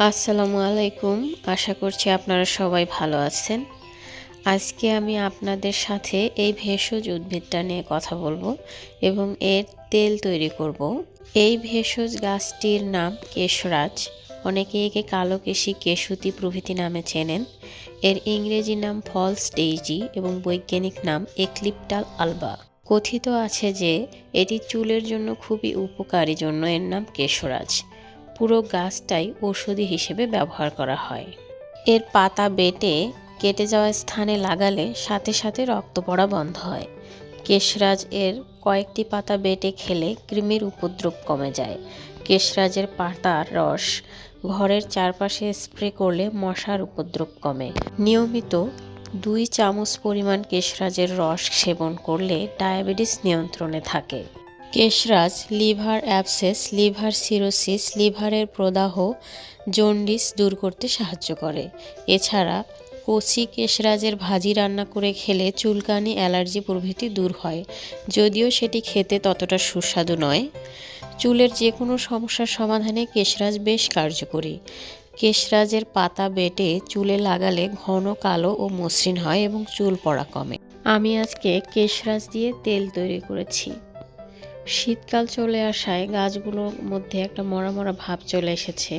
আসসালামু আলাইকুম। আশা করছি আপনারা সবাই ভালো আছেন। আজকে আমি আপনাদের সাথে এই ভেষজ উদ্ভিদটা নিয়ে কথা বলবো এবং এর তেল তৈরি করব। এই ভেষজ গাছটির নাম কেশরাজ। অনেকে একে কালো কেশি, কেশুতি প্রভৃতি নামে চেনেন। এর ইংরেজি নাম ফলস ডেইজি এবং বৈজ্ঞানিক নাম এক্লিপ্টাল আলবা। কথিত আছে যে এটি চুলের জন্য খুবই উপকারী, জন্য এর নাম কেশরাজ। পুরো গাছটাই ঔষধি হিসেবে ব্যবহার করা হয়। এর পাতা বেটে কেটে যাওয়া স্থানে লাগালে সাথে সাথে রক্ত পড়া বন্ধ হয়। কেশরাজ এর কয়েকটি পাতা বেটে খেলে কৃমির উপদ্রব কমে যায়। কেশরাজের পাতার রস ঘরের চারপাশে স্প্রে করলে মশার উপদ্রব কমে। নিয়মিত 2 চামচ পরিমাণ কেশরাজের রস সেবন করলে ডায়াবেটিস নিয়ন্ত্রণে থাকে। কেশরাজ লিভার অ্যাবসেস, লিভার সিরোসিস, লিভারের প্রদাহ, জন্ডিস দূর করতে সাহায্য করে। এছাড়া কচি কেশরাজের ভাজি রান্না করে খেলে চুলকানি, অ্যালার্জি প্রভৃতি দূর হয়, যদিও সেটি খেতে ততটা সুস্বাদু নয়। চুলের যে কোনো সমস্যার সমাধানে কেশরাজ বেশ কার্যকরী। কেশরাজের পাতা বেটে চুলে লাগালে ঘন কালো ও মসৃণ হয় এবং চুল পড়া কমে। আমি আজকে কেশরাজ দিয়ে তেল তৈরি করেছি। শীতকাল চলে আসায় গাছগুলোর মধ্যে একটা মরা মরা ভাব চলে এসেছে।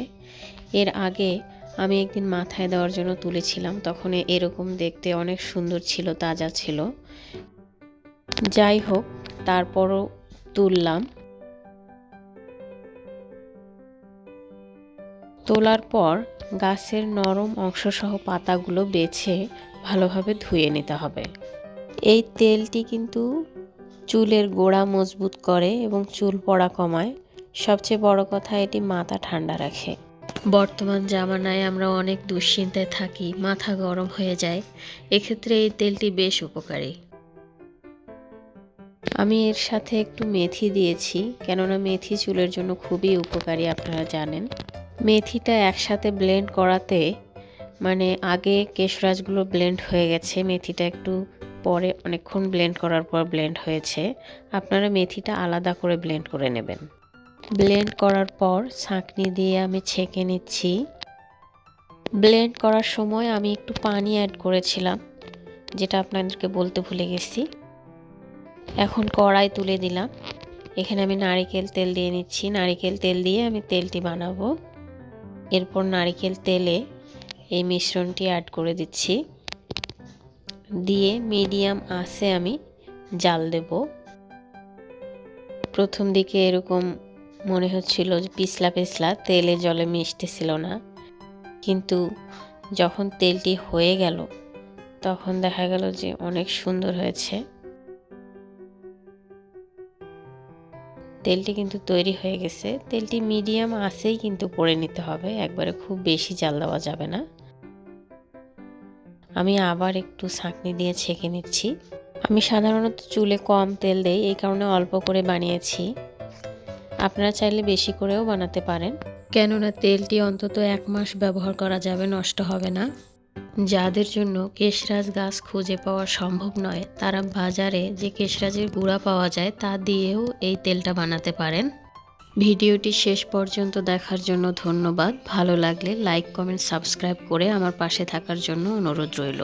এর আগে আমি একদিন মাথায় দেওয়ার জন্য তুলেছিলাম, তখন এরকম দেখতে অনেক সুন্দর ছিল, তাজা ছিল। যাই হোক, তারপরও তুললাম। তোলার পর গাছের নরম অংশসহ পাতাগুলো বেছে ভালোভাবে ধুয়ে নিতে হবে। এই তেলটি কিন্তু চুলের গোড়া মজবুত করে এবং চুল পড়া কমায়। সবচেয়ে বড় কথা, এটি মাথা ঠান্ডা রাখে। বর্তমান জামানায় আমরা অনেক দুশ্চিন্তায় থাকি, মাথা গরম হয়ে যায়, এক্ষেত্রে এই তেলটি বেশ উপকারী। আমি এর সাথে একটু মেথি দিয়েছি, কেননা মেথি চুলের জন্য খুবই উপকারী, আপনারা জানেন। মেথিটা একসাথে ব্লেন্ড করাতে, মানে আগে কেশরাজগুলো ব্লেন্ড হয়ে গেছে, মেথিটা একটু পরে অনেকক্ষণ ব্লেন্ড করার পর ব্লেন্ড হয়েছে। আপনারা মেথিটা আলাদা করে ব্লেন্ড করে নেবেন। ব্লেন্ড করার পর ছাঁকনি দিয়ে আমি ছেঁকে নিচ্ছি। ব্লেন্ড করার সময় আমি একটু পানি অ্যাড করেছিলাম, যেটা আপনাদেরকে বলতে ভুলে গেছি। এখন কড়াই তুলে দিলাম। এখানে আমি নারিকেল তেল দিয়ে নিচ্ছি। নারিকেল তেল দিয়ে আমি তেলটি বানাবো। এরপর নারিকেল তেলে এই মিশ্রণটি অ্যাড করে দিচ্ছি, দিয়ে মিডিয়াম আঁচে আমি জাল দেব। প্রথম দিকে এরকম মনে হচ্ছিল যে পিছলা পিছলা, তেলে জলে মিশতেছিল না, কিন্তু যখন তেলটি হয়ে গেল তখন দেখা গেল যে অনেক সুন্দর হয়েছে। তেলটি কিন্তু তৈরি হয়ে গেছে। তেলটি মিডিয়াম আঁচেই কিন্তু করে নিতে হবে, একবারে খুব বেশি জাল দেওয়া যাবে না। আমি আবার একটু ছাঁকনি দিয়ে ছেঁকে নিচ্ছি। আমি সাধারণত চুলে কম তেল দেই, এই কারণে অল্প করে বানিয়েছি। আপনারা চাইলে বেশি করেও বানাতে পারেন, কেননা তেলটি অন্তত 1 মাস ব্যবহার করা যাবে, নষ্ট হবে না। যাদের জন্য কেশরাজ গাছ খুঁজে পাওয়া সম্ভব নয়, তারা বাজারে যে কেশরাজের গুঁড়া পাওয়া যায় তা দিয়েও এই তেলটা বানাতে পারেন। ভিডিওটি শেষ পর্যন্ত দেখার জন্য ধন্যবাদ। ভালো লাগলে লাইক, কমেন্ট, সাবস্ক্রাইব করে আমার পাশে থাকার জন্য অনুরোধ রইল।